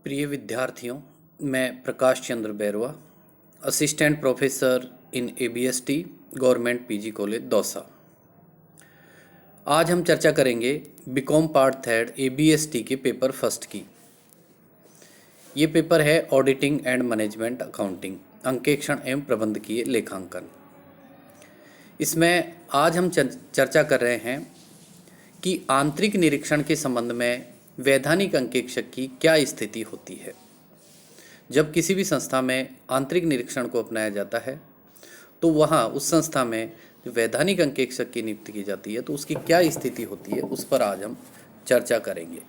प्रिय विद्यार्थियों, मैं Prakash Chandra Bairwa, assistant professor in ABST government PG college Dausa. आज हम चर्चा करेंगे बीकॉम पार्ट थर्ड एबीएसटी के पेपर फर्स्ट की। ये पेपर है ऑडिटिंग एंड मैनेजमेंट अकाउंटिंग, अंकेक्षण एवं प्रबंधकीय लेखांकन। इसमें आज हम चर्चा कर रहे हैं कि आंतरिक निरीक्षण के संबंध में वैधानिक अंकेक्षक की क्या स्थिति होती है। जब किसी भी संस्था में आंतरिक निरीक्षण को अपनाया जाता है तो वहाँ उस संस्था में जो वैधानिक अंकेक्षक की नियुक्ति की जाती है तो उसकी क्या स्थिति होती है, उस पर आज हम चर्चा करेंगे।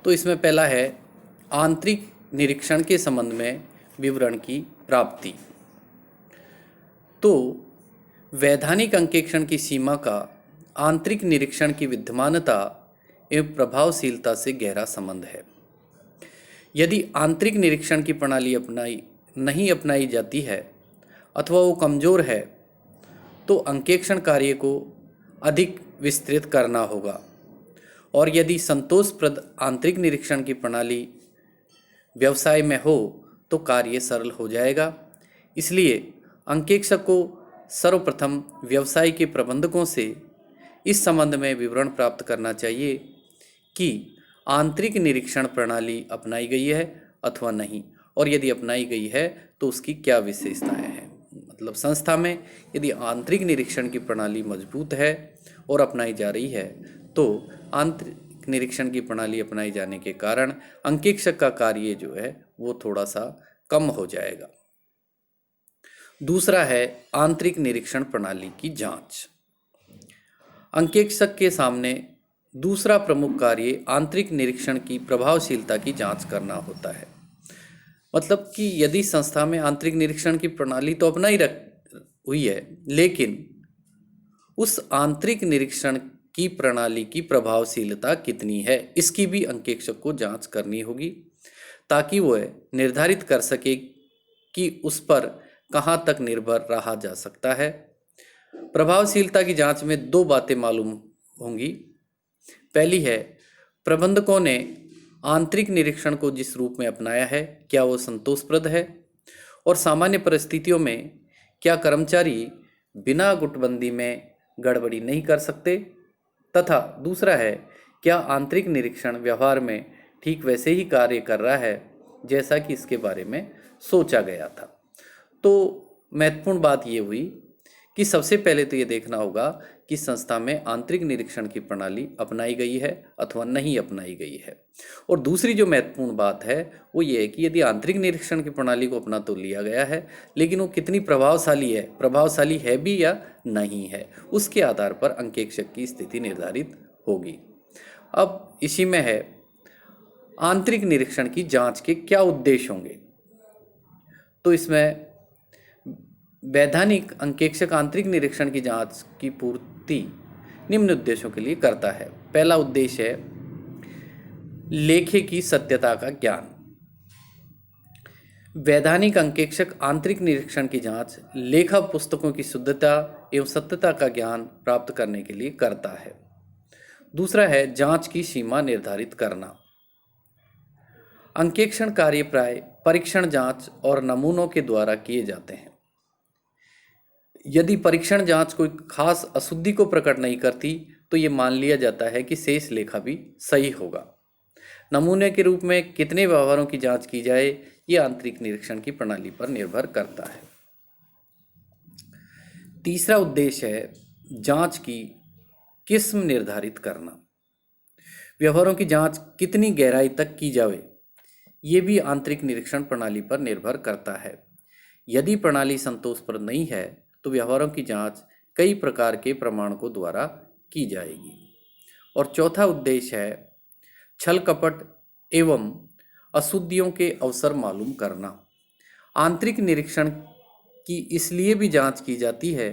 तो इसमें पहला है आंतरिक निरीक्षण के संबंध में विवरण की प्राप्ति। तो वैधानिक अंकेक्षण की सीमा का आंतरिक निरीक्षण की विद्यमानता एवं प्रभावशीलता से गहरा संबंध है। यदि आंतरिक निरीक्षण की प्रणाली नहीं अपनाई जाती है अथवा वो कमज़ोर है तो अंकेक्षण कार्य को अधिक विस्तृत करना होगा, और यदि संतोषप्रद आंतरिक निरीक्षण की प्रणाली व्यवसाय में हो तो कार्य सरल हो जाएगा। इसलिए अंकेक्षक को सर्वप्रथम व्यवसाय के प्रबंधकों से इस संबंध में विवरण प्राप्त करना चाहिए कि आंतरिक निरीक्षण प्रणाली अपनाई गई है अथवा नहीं, और यदि अपनाई गई है तो उसकी क्या विशेषताएं हैं। मतलब संस्था में यदि आंतरिक निरीक्षण की प्रणाली मजबूत है और अपनाई जा रही है तो आंतरिक निरीक्षण की प्रणाली अपनाई जाने के कारण अंकेक्षक का कार्य जो है वो थोड़ा सा कम हो जाएगा। दूसरा है आंतरिक निरीक्षण प्रणाली की जांच। अंकेक्षक के सामने दूसरा प्रमुख कार्य आंतरिक निरीक्षण की प्रभावशीलता की जांच करना होता है। मतलब कि यदि संस्था में आंतरिक निरीक्षण की प्रणाली तो अपनाई हुई है, लेकिन उस आंतरिक निरीक्षण की प्रणाली की प्रभावशीलता कितनी है, इसकी भी अंकेक्षक को जांच करनी होगी ताकि वह निर्धारित कर सके कि उस पर कहाँ तक निर्भर रहा जा सकता है। प्रभावशीलता की जांच में दो बातें मालूम होंगी। पहली है, प्रबंधकों ने आंतरिक निरीक्षण को जिस रूप में अपनाया है क्या वो संतोषप्रद है, और सामान्य परिस्थितियों में क्या कर्मचारी बिना गुटबंदी में गड़बड़ी नहीं कर सकते, तथा दूसरा है क्या आंतरिक निरीक्षण व्यवहार में ठीक वैसे ही कार्य कर रहा है जैसा कि इसके बारे में सोचा गया था। तो महत्वपूर्ण बात ये हुई कि सबसे पहले तो ये देखना होगा कि संस्था में आंतरिक निरीक्षण की प्रणाली अपनाई गई है अथवा नहीं अपनाई गई है। और दूसरी जो महत्वपूर्ण बात है वो ये है कि यदि आंतरिक निरीक्षण की प्रणाली को अपना तो लिया गया है, लेकिन वो कितनी प्रभावशाली है भी या नहीं है, उसके आधार पर अंकेक्षक की स्थिति निर्धारित होगी। अब इसी में है आंतरिक निरीक्षण की जांच के क्या उद्देश्य होंगे। तो इसमें वैधानिक अंकेक्षक आंतरिक निरीक्षण की जांच की पूर्ति निम्न उद्देश्यों के लिए करता है। पहला उद्देश्य है लेखे की सत्यता का ज्ञान। वैधानिक अंकेक्षक आंतरिक निरीक्षण की जांच लेखा पुस्तकों की शुद्धता एवं सत्यता का ज्ञान प्राप्त करने के लिए करता है। दूसरा है जांच की सीमा निर्धारित करना। अंकेक्षण कार्य प्राय परीक्षण, जांच और नमूनों के द्वारा किए जाते हैं। यदि परीक्षण जांच कोई खास अशुद्धि को प्रकट नहीं करती तो ये मान लिया जाता है कि शेष लेखा भी सही होगा। नमूने के रूप में कितने व्यवहारों की जांच की जाए ये आंतरिक निरीक्षण की प्रणाली पर निर्भर करता है। तीसरा उद्देश्य है जांच की किस्म निर्धारित करना। व्यवहारों की जांच कितनी गहराई तक की जाए ये भी आंतरिक निरीक्षण प्रणाली पर निर्भर करता है। यदि प्रणाली संतोषप्रद नहीं है तो व्यवहारों की जांच कई प्रकार के प्रमाणकों द्वारा की जाएगी। और चौथा उद्देश्य है छल कपट एवं अशुद्धियों के अवसर मालूम करना। आंतरिक निरीक्षण की इसलिए भी जांच की जाती है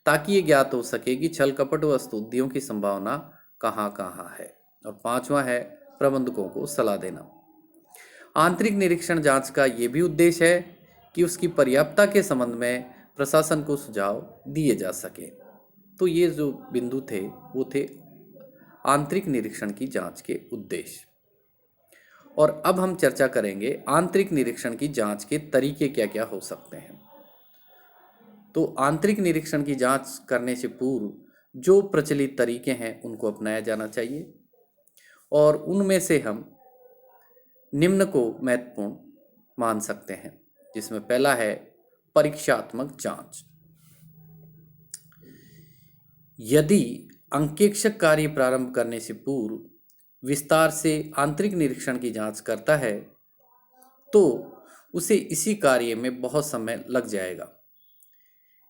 ताकि ये ज्ञात हो सके कि छल कपट व अशुद्धियों की संभावना कहाँ कहाँ है। और पांचवा है प्रबंधकों को सलाह देना। आंतरिक निरीक्षण जांच का ये भी उद्देश्य है कि उसकी पर्याप्तता के संबंध में प्रशासन को सुझाव दिए जा सके। तो ये जो बिंदु थे वो थे आंतरिक निरीक्षण की जांच के उद्देश्य। और अब हम चर्चा करेंगे आंतरिक निरीक्षण की जांच के तरीके क्या क्या हो सकते हैं। तो आंतरिक निरीक्षण की जांच करने से पूर्व जो प्रचलित तरीके हैं उनको अपनाया जाना चाहिए और उनमें से हम निम्न को महत्वपूर्ण मान सकते हैं, जिसमें पहला है परीक्षात्मक जांच। यदि अंकेक्षक कार्य प्रारंभ करने से पूर्व विस्तार से आंतरिक निरीक्षण की जांच करता है तो उसे इसी कार्य में बहुत समय लग जाएगा।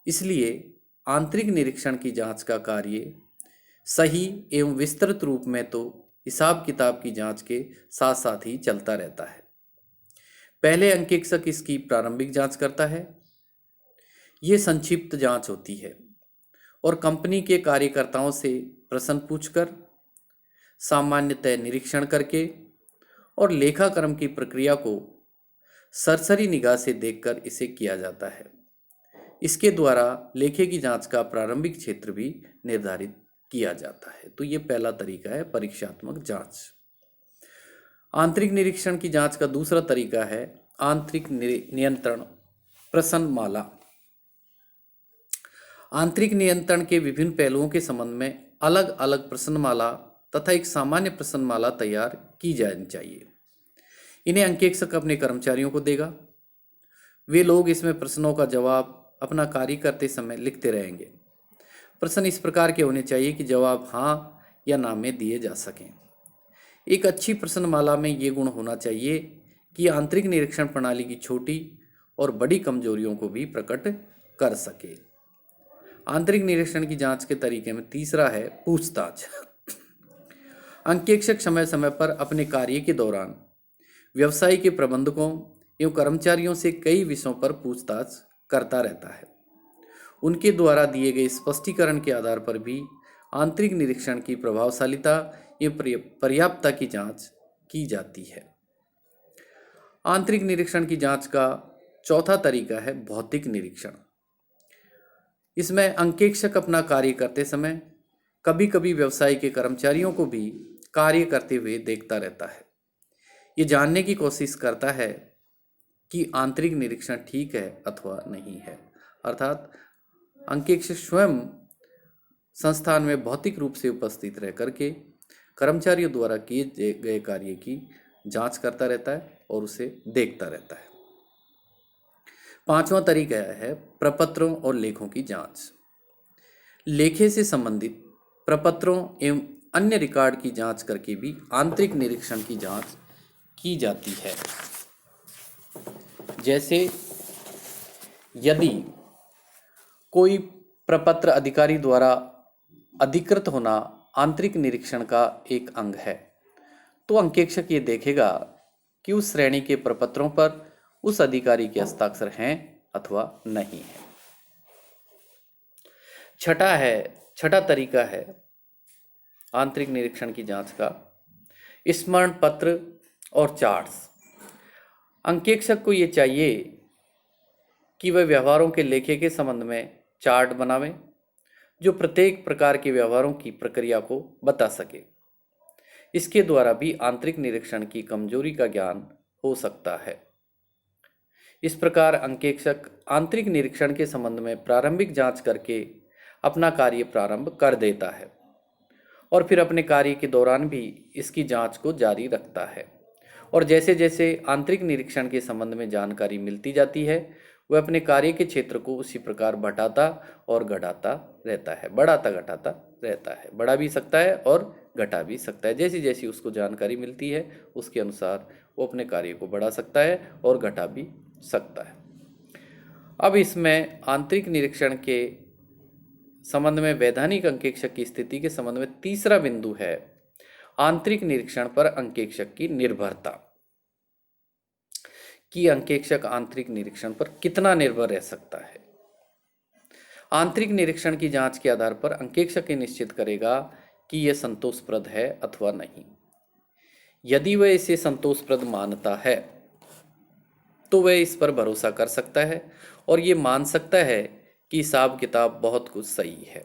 इसलिए आंतरिक निरीक्षण की जांच का कार्य सही एवं विस्तृत रूप में तो हिसाब किताब की जांच के साथ साथ ही चलता रहता है। पहले अंकेक्षक इसकी प्रारंभिक जांच करता है। ये संक्षिप्त जांच होती है और कंपनी के कार्यकर्ताओं से प्रश्न पूछकर, सामान्यतः निरीक्षण करके और लेखाक्रम की प्रक्रिया को सरसरी निगाह से देखकर इसे किया जाता है। इसके द्वारा लेखे की जांच का प्रारंभिक क्षेत्र भी निर्धारित किया जाता है। तो ये पहला तरीका है परीक्षात्मक जांच। आंतरिक निरीक्षण की जांच का दूसरा तरीका है आंतरिक नियंत्रण प्रश्नमाला। आंतरिक नियंत्रण के विभिन्न पहलुओं के संबंध में अलग अलग प्रश्नमाला तथा एक सामान्य प्रश्नमाला तैयार की जानी चाहिए। इन्हें अंकेक्षक अपने कर्मचारियों को देगा। वे लोग इसमें प्रश्नों का जवाब अपना कार्य करते समय लिखते रहेंगे। प्रश्न इस प्रकार के होने चाहिए कि जवाब हाँ या ना में दिए जा सकें। एक अच्छी प्रश्नमाला में ये गुण होना चाहिए कि आंतरिक निरीक्षण प्रणाली की छोटी और बड़ी कमजोरियों को भी प्रकट कर सके। आंतरिक निरीक्षण की जांच के तरीके में तीसरा है पूछताछ। अंकेक्षक समय समय पर अपने कार्य के दौरान व्यवसाय के प्रबंधकों एवं कर्मचारियों से कई विषयों पर पूछताछ करता रहता है। उनके द्वारा दिए गए स्पष्टीकरण के आधार पर भी आंतरिक निरीक्षण की प्रभावशीलता एवं पर्याप्तता की जांच की जाती है। आंतरिक निरीक्षण की जांच का चौथा तरीका है भौतिक निरीक्षण। इसमें अंकेक्षक अपना कार्य करते समय कभी कभी व्यवसाय के कर्मचारियों को भी कार्य करते हुए देखता रहता है। ये जानने की कोशिश करता है कि आंतरिक निरीक्षण ठीक है अथवा नहीं है। अर्थात अंकेक्षक स्वयं संस्थान में भौतिक रूप से उपस्थित रह करके कर्मचारियों द्वारा किए गए कार्य की जांच करता रहता है और उसे देखता रहता है। पांचवा तरीका है प्रपत्रों और लेखों की जांच। लेखे से संबंधित प्रपत्रों एवं अन्य रिकॉर्ड की जांच करके भी आंतरिक निरीक्षण की जांच की जाती है। जैसे यदि कोई प्रपत्र अधिकारी द्वारा अधिकृत होना आंतरिक निरीक्षण का एक अंग है, तो अंकेक्षक ये देखेगा कि उस श्रेणी के प्रपत्रों पर उस अधिकारी के हस्ताक्षर हैं अथवा नहीं है। छठा तरीका है आंतरिक निरीक्षण की जांच का स्मरण पत्र और चार्ट्स। अंकेक्षक को ये चाहिए कि वह व्यवहारों के लेखे के संबंध में चार्ट बनावे जो प्रत्येक प्रकार के व्यवहारों की प्रक्रिया को बता सके। इसके द्वारा भी आंतरिक निरीक्षण की कमजोरी का ज्ञान हो सकता है। इस प्रकार अंकेक्षक आंतरिक निरीक्षण के संबंध में प्रारंभिक जांच करके अपना कार्य प्रारंभ कर देता है और फिर अपने कार्य के दौरान भी इसकी जांच को जारी रखता है। और जैसे जैसे आंतरिक निरीक्षण के संबंध में जानकारी मिलती जाती है वह अपने कार्य के क्षेत्र को उसी प्रकार बढ़ाता और घटाता रहता है, बढ़ाता घटाता रहता है। बढ़ा भी सकता है और घटा भी सकता है। जैसी जैसी उसको जानकारी मिलती है उसके अनुसार वो अपने कार्य को बढ़ा सकता है और घटा भी सकता है। अब इसमें आंतरिक निरीक्षण के संबंध में वैधानिक अंकेक्षक की स्थिति के संबंध में तीसरा बिंदु है आंतरिक निरीक्षण पर अंकेक्षक की निर्भरता, कि अंकेक्षक आंतरिक निरीक्षण पर कितना निर्भर रह सकता है। आंतरिक निरीक्षण की जांच के आधार पर अंकेक्षक ये निश्चित करेगा कि यह संतोषप्रद है अथवा नहीं। यदि वह इसे संतोषप्रद मानता है तो वह इस पर भरोसा कर सकता है और ये मान सकता है कि हिसाब किताब बहुत कुछ सही है।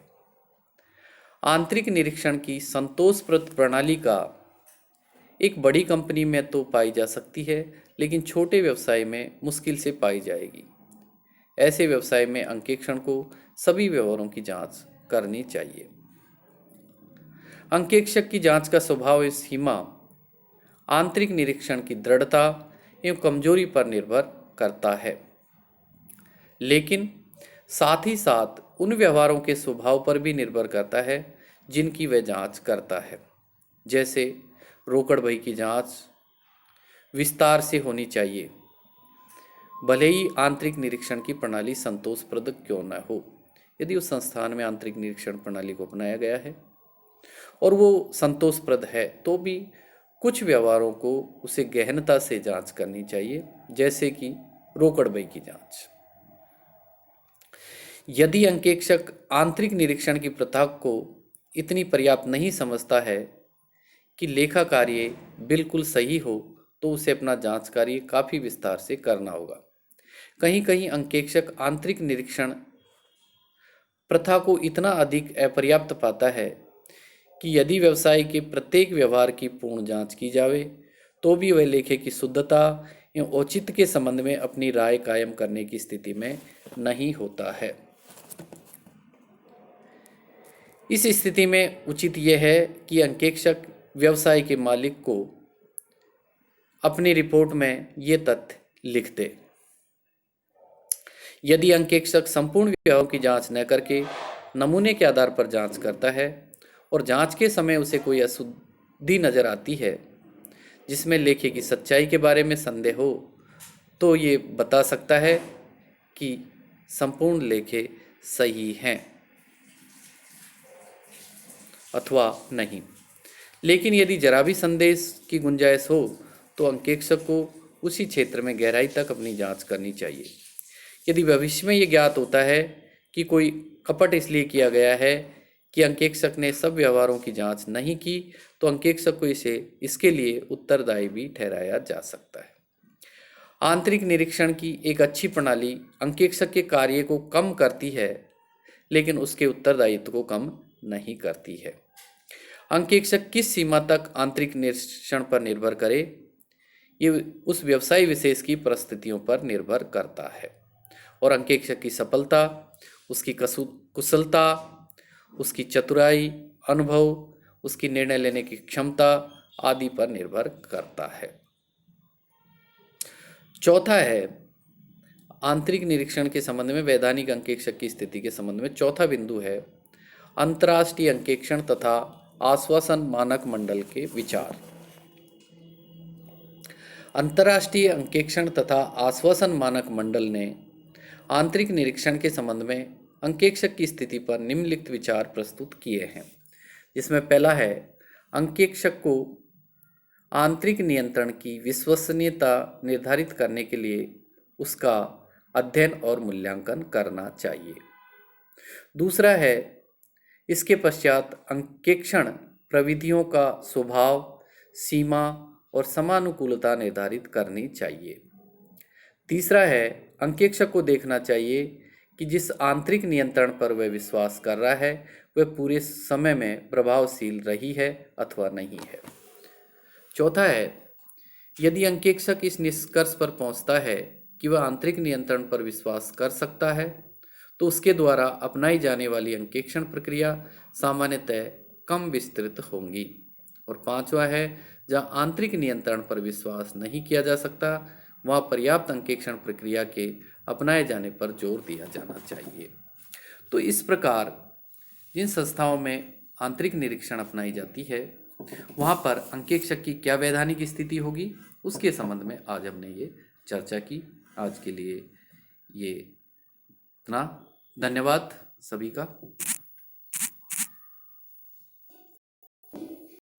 आंतरिक निरीक्षण की संतोषप्रद प्रणाली का एक बड़ी कंपनी में तो पाई जा सकती है, लेकिन छोटे व्यवसाय में मुश्किल से पाई जाएगी। ऐसे व्यवसाय में अंकेक्षण को सभी व्यवहारों की जांच करनी चाहिए। अंकेक्षक की जांच का स्वभाव एवं सीमा आंतरिक निरीक्षण की दृढ़ता एवं कमजोरी पर निर्भर करता है, लेकिन साथ ही साथ उन व्यवहारों के स्वभाव पर भी निर्भर करता है जिनकी वह जांच करता है। जैसे रोकड़ बही की जांच विस्तार से होनी चाहिए, भले ही आंतरिक निरीक्षण की प्रणाली संतोषप्रद क्यों न हो। यदि उस संस्थान में आंतरिक निरीक्षण प्रणाली को अपनाया गया है और वो संतोषप्रद है, तो भी कुछ व्यवहारों को उसे गहनता से जांच करनी चाहिए, जैसे कि रोकड़ बही की जांच। यदि अंकेक्षक आंतरिक निरीक्षण की प्रथा को इतनी पर्याप्त नहीं समझता है कि लेखा कार्य बिल्कुल सही हो, तो उसे अपना जांच कार्य काफ़ी विस्तार से करना होगा। कहीं कहीं अंकेक्षक आंतरिक निरीक्षण प्रथा को इतना अधिक अपर्याप्त पाता है कि यदि व्यवसाय के प्रत्येक व्यवहार की पूर्ण जांच की जाए, तो भी वह लेखे की शुद्धता एवं औचित्य के संबंध में अपनी राय कायम करने की स्थिति में नहीं होता है। इस स्थिति में उचित यह है कि अंकेक्षक व्यवसाय के मालिक को अपनी रिपोर्ट में ये तथ्य लिख दे। यदि अंकेक्षक संपूर्ण व्यवहारों की जांच न करके नमूने के आधार पर जांच करता है और जांच के समय उसे कोई अशुद्धि नजर आती है जिसमें लेखे की सच्चाई के बारे में संदेह हो, तो ये बता सकता है कि संपूर्ण लेखे सही हैं अथवा नहीं। लेकिन यदि जरा भी संदेह की गुंजाइश हो, तो अंकेक्षक को उसी क्षेत्र में गहराई तक अपनी जांच करनी चाहिए। यदि भविष्य में ये ज्ञात होता है कि कोई कपट इसलिए किया गया है कि अंकेक्षक ने सब व्यवहारों की जांच नहीं की, तो अंकेक्षक को इसके लिए उत्तरदायी भी ठहराया जा सकता है। आंतरिक निरीक्षण की एक अच्छी प्रणाली अंकेक्षक के कार्य को कम करती है, लेकिन उसके उत्तरदायित्व को कम नहीं करती है। अंकेक्षक किस सीमा तक आंतरिक निरीक्षण पर निर्भर करे, ये उस व्यवसाय विशेष की परिस्थितियों पर निर्भर करता है और अंकेक्षक की सफलता, उसकी कुशलता, उसकी चतुराई, अनुभव, उसकी निर्णय लेने की क्षमता आदि पर निर्भर करता है। चौथा है आंतरिक निरीक्षण के संबंध में वैधानिक अंकेक्षक की स्थिति के संबंध में चौथा बिंदु है अंतर्राष्ट्रीय अंकेक्षण तथा आश्वासन मानक मंडल के विचार। अंतर्राष्ट्रीय अंकेक्षण तथा आश्वासन मानक मंडल ने आंतरिक निरीक्षण के संबंध में अंकेक्षक की स्थिति पर निम्नलिखित विचार प्रस्तुत किए हैं, जिसमें पहला है अंकेक्षक को आंतरिक नियंत्रण की विश्वसनीयता निर्धारित करने के लिए उसका अध्ययन और मूल्यांकन करना चाहिए। दूसरा है इसके पश्चात अंकेक्षण प्रविधियों का स्वभाव, सीमा और समानुकूलता निर्धारित करनी चाहिए। तीसरा है अंकेक्षक को देखना चाहिए कि जिस आंतरिक नियंत्रण पर वह विश्वास कर रहा है वह पूरे समय में प्रभावशील रही है अथवा नहीं है। चौथा है यदि अंकेक्षक इस निष्कर्ष पर पहुंचता है कि वह आंतरिक नियंत्रण पर विश्वास कर सकता है, तो उसके द्वारा अपनाई जाने वाली अंकेक्षण प्रक्रिया सामान्यतः कम विस्तृत होंगी। और पांचवा है जहां आंतरिक नियंत्रण पर विश्वास नहीं किया जा सकता, वहां पर्याप्त अंकेक्षण प्रक्रिया के अपनाए जाने पर जोर दिया जाना चाहिए। तो इस प्रकार जिन संस्थाओं में आंतरिक निरीक्षण अपनाई जाती है वहाँ पर अंकेक्षक की क्या वैधानिक स्थिति होगी, उसके संबंध में आज हमने ये चर्चा की। आज के लिए ये इतना। धन्यवाद सभी का।